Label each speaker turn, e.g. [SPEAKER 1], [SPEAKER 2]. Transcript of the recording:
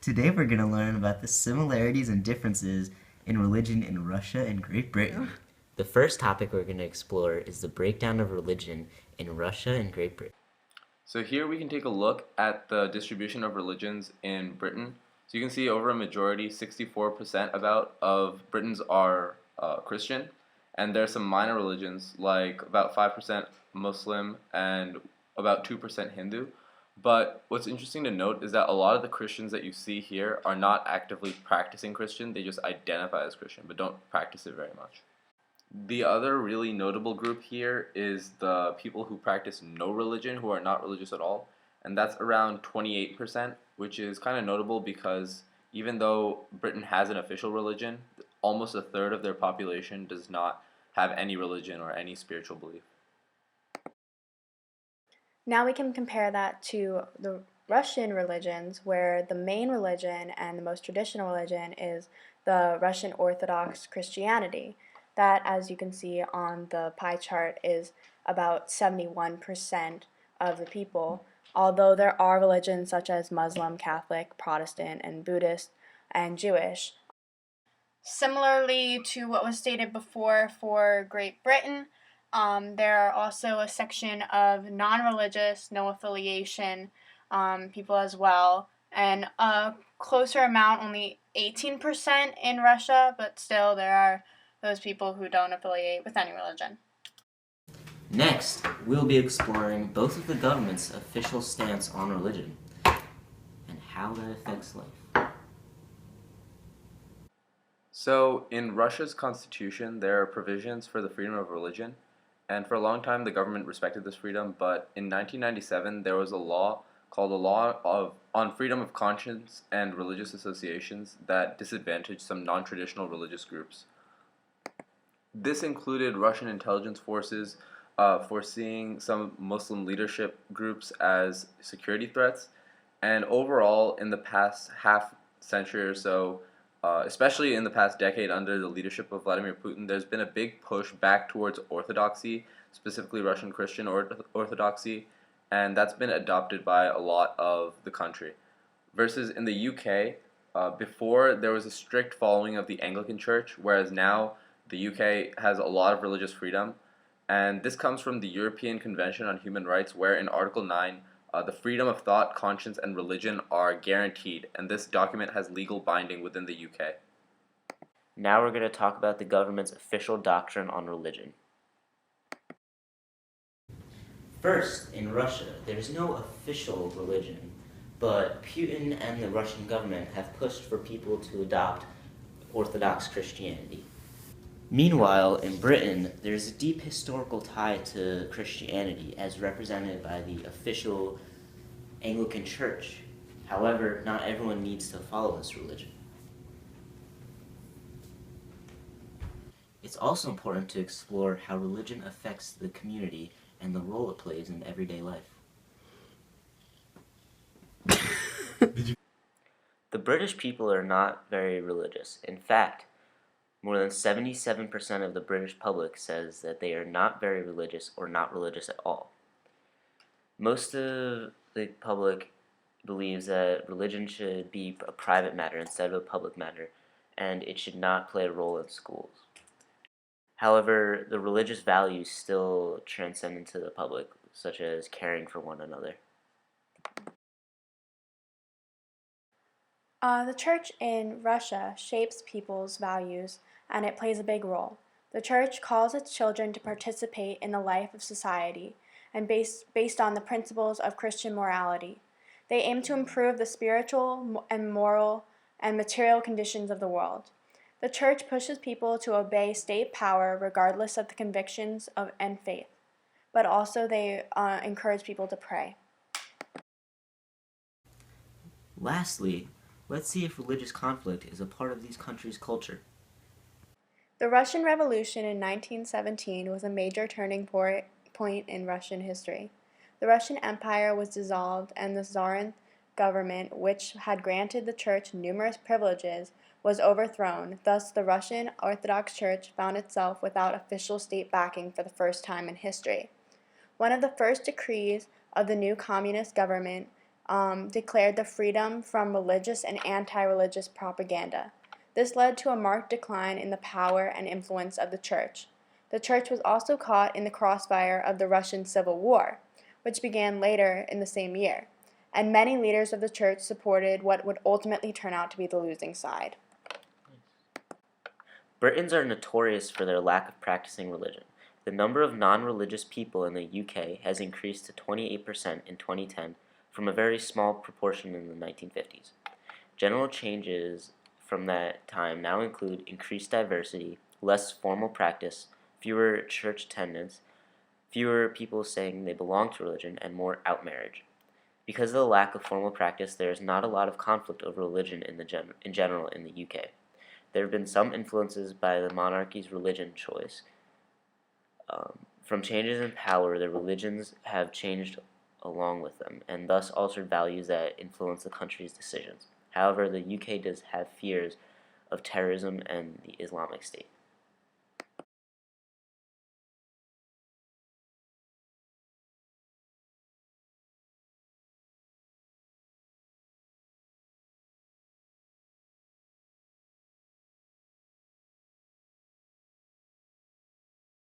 [SPEAKER 1] Today we're going to learn about the similarities and differences in religion in Russia and Great Britain. The first topic we're going to explore is the breakdown of religion in Russia and Great Britain.
[SPEAKER 2] So here we can take a look at the distribution of religions in Britain. So you can see over a majority, 64% about of Britons are Christian, and there are some minor religions like about 5% Muslim and about 2% Hindu. But what's interesting to note is that a lot of the Christians that you see here are not actively practicing Christian, they just identify as Christian but don't practice it very much. The other really notable group here is the people who practice no religion, who are not religious at all, and that's around 28%, which is kind of notable because even though Britain has an official religion, almost a third of their population does not have any religion or any spiritual belief.
[SPEAKER 3] Now we can compare that to the Russian religions, where the main religion and the most traditional religion is the Russian Orthodox Christianity. That, as you can see on the pie chart, is about 71% of the people, although there are religions such as Muslim, Catholic, Protestant, and Buddhist, and Jewish. Similarly to what was stated before for Great Britain, there are also a section of non-religious, no affiliation people as well, and a closer amount, only 18% in Russia, but still there are those people who don't affiliate with any religion.
[SPEAKER 1] Next, we'll be exploring both of the government's official stance on religion and how that affects life.
[SPEAKER 2] So, in Russia's constitution, there are provisions for the freedom of religion, and for a long time the government respected this freedom, but in 1997 there was a law called the on freedom of conscience and religious associations that disadvantaged some non-traditional religious groups. This included Russian intelligence forces foreseeing some Muslim leadership groups as security threats, and overall, in the past half century or so, especially in the past decade under the leadership of Vladimir Putin, there's been a big push back towards orthodoxy, specifically Russian Christian orthodoxy, and that's been adopted by a lot of the country. Versus in the UK, before there was a strict following of the Anglican Church, whereas now the UK has a lot of religious freedom, and this comes from the European Convention on Human Rights, where in Article 9, the freedom of thought, conscience, and religion are guaranteed, and this document has legal binding within the UK.
[SPEAKER 1] Now we're going to talk about the government's official doctrine on religion. First, in Russia, there's no official religion, but Putin and the Russian government have pushed for people to adopt Orthodox Christianity. Meanwhile, in Britain, there's a deep historical tie to Christianity as represented by the official Anglican Church. However, not everyone needs to follow this religion. It's also important to explore how religion affects the community and the role it plays in everyday life. The British people are not very religious. In fact, more than 77% of the British public says that they are not very religious or not religious at all. Most of the public believes that religion should be a private matter instead of a public matter, and it should not play a role in schools. However, the religious values still transcend into the public, such as caring for one another.
[SPEAKER 3] The church in Russia shapes people's values, and it plays a big role. The church calls its children to participate in the life of society and based on the principles of Christian morality. They aim to improve the spiritual and moral and material conditions of the world. The church pushes people to obey state power regardless of the convictions and faith, but also they encourage people to pray.
[SPEAKER 1] Lastly, let's see if religious conflict is a part of these countries' culture.
[SPEAKER 3] The Russian Revolution in 1917 was a major turning point in Russian history. The Russian Empire was dissolved and the Tsarist government, which had granted the church numerous privileges, was overthrown. Thus, the Russian Orthodox Church found itself without official state backing for the first time in history. One of the first decrees of the new communist government declared the freedom from religious and anti-religious propaganda. This led to a marked decline in the power and influence of the church. The church was also caught in the crossfire of the Russian Civil War, which began later in the same year, and many leaders of the church supported what would ultimately turn out to be the losing side.
[SPEAKER 1] Britons are notorious for their lack of practicing religion. The number of non-religious people in the UK has increased to 28% in 2010 from a very small proportion in the 1950s. General changes from that time now include increased diversity, less formal practice, fewer church attendance, fewer people saying they belong to religion, and more outmarriage. Because of the lack of formal practice, there is not a lot of conflict over religion in general in the UK. There have been some influences by the monarchy's religion choice. From changes in power, the religions have changed along with them, and thus altered values that influence the country's decisions. However, the UK does have fears of terrorism and the Islamic State.